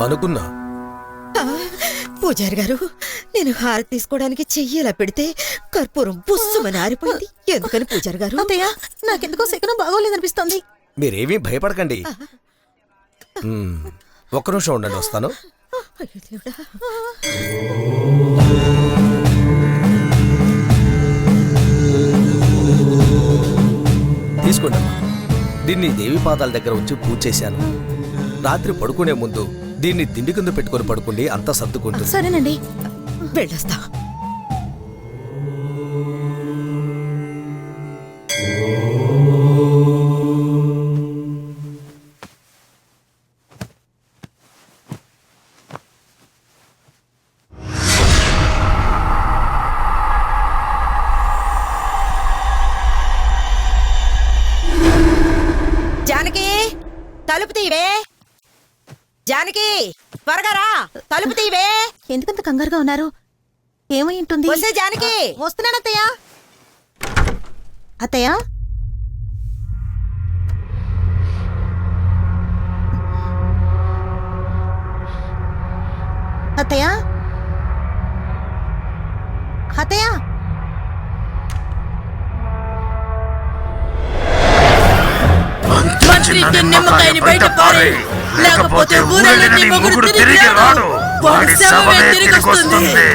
అనుకున్నా. పూజారి గారు, నేను హారతి తీసుకోవడానికి చెయ్యేలా పెడితే కర్పూరం బుస్సుమని ఆరిపోయింది. ఎందుకని పూజారి గారు? అత్తయ్య, నాకెందుకో శకునం బాగోలేదనిపిస్తోంది. మీరేమీ భయపడకండి. ఒక్క నిమిషం ఉండండి, వస్తాను. తీసుకోండి. దీన్ని దేవి పాదాల దగ్గర ఉంచి పూజ చేశాను. రాత్రి పడుకునే ముందు దీన్ని దిండి కింద పెట్టుకొని పడుకోండి, అంతా సర్దుకుంటుంది. సరేనండి, వెళ్ళొస్తా. జానకి, తలుపు తీవే. జానకి, త్వరగా రా, తలుపు తీవే. ఎందుకంత కంగారుగా ఉన్నారు? ఏమై ఉంటుంది? వస్తే జానకి. వస్తున్నాను అత్తయ్య. అత్తయ్య, అత్తయ్య, అత్తయ్య. మంత్రి నిమ్మకాయని బయట పారే, లేకపోతే ఊరళ్ళని మొగుడు తిరిగి రాడు, వాడి శవమే తిరిగి వస్తుంది.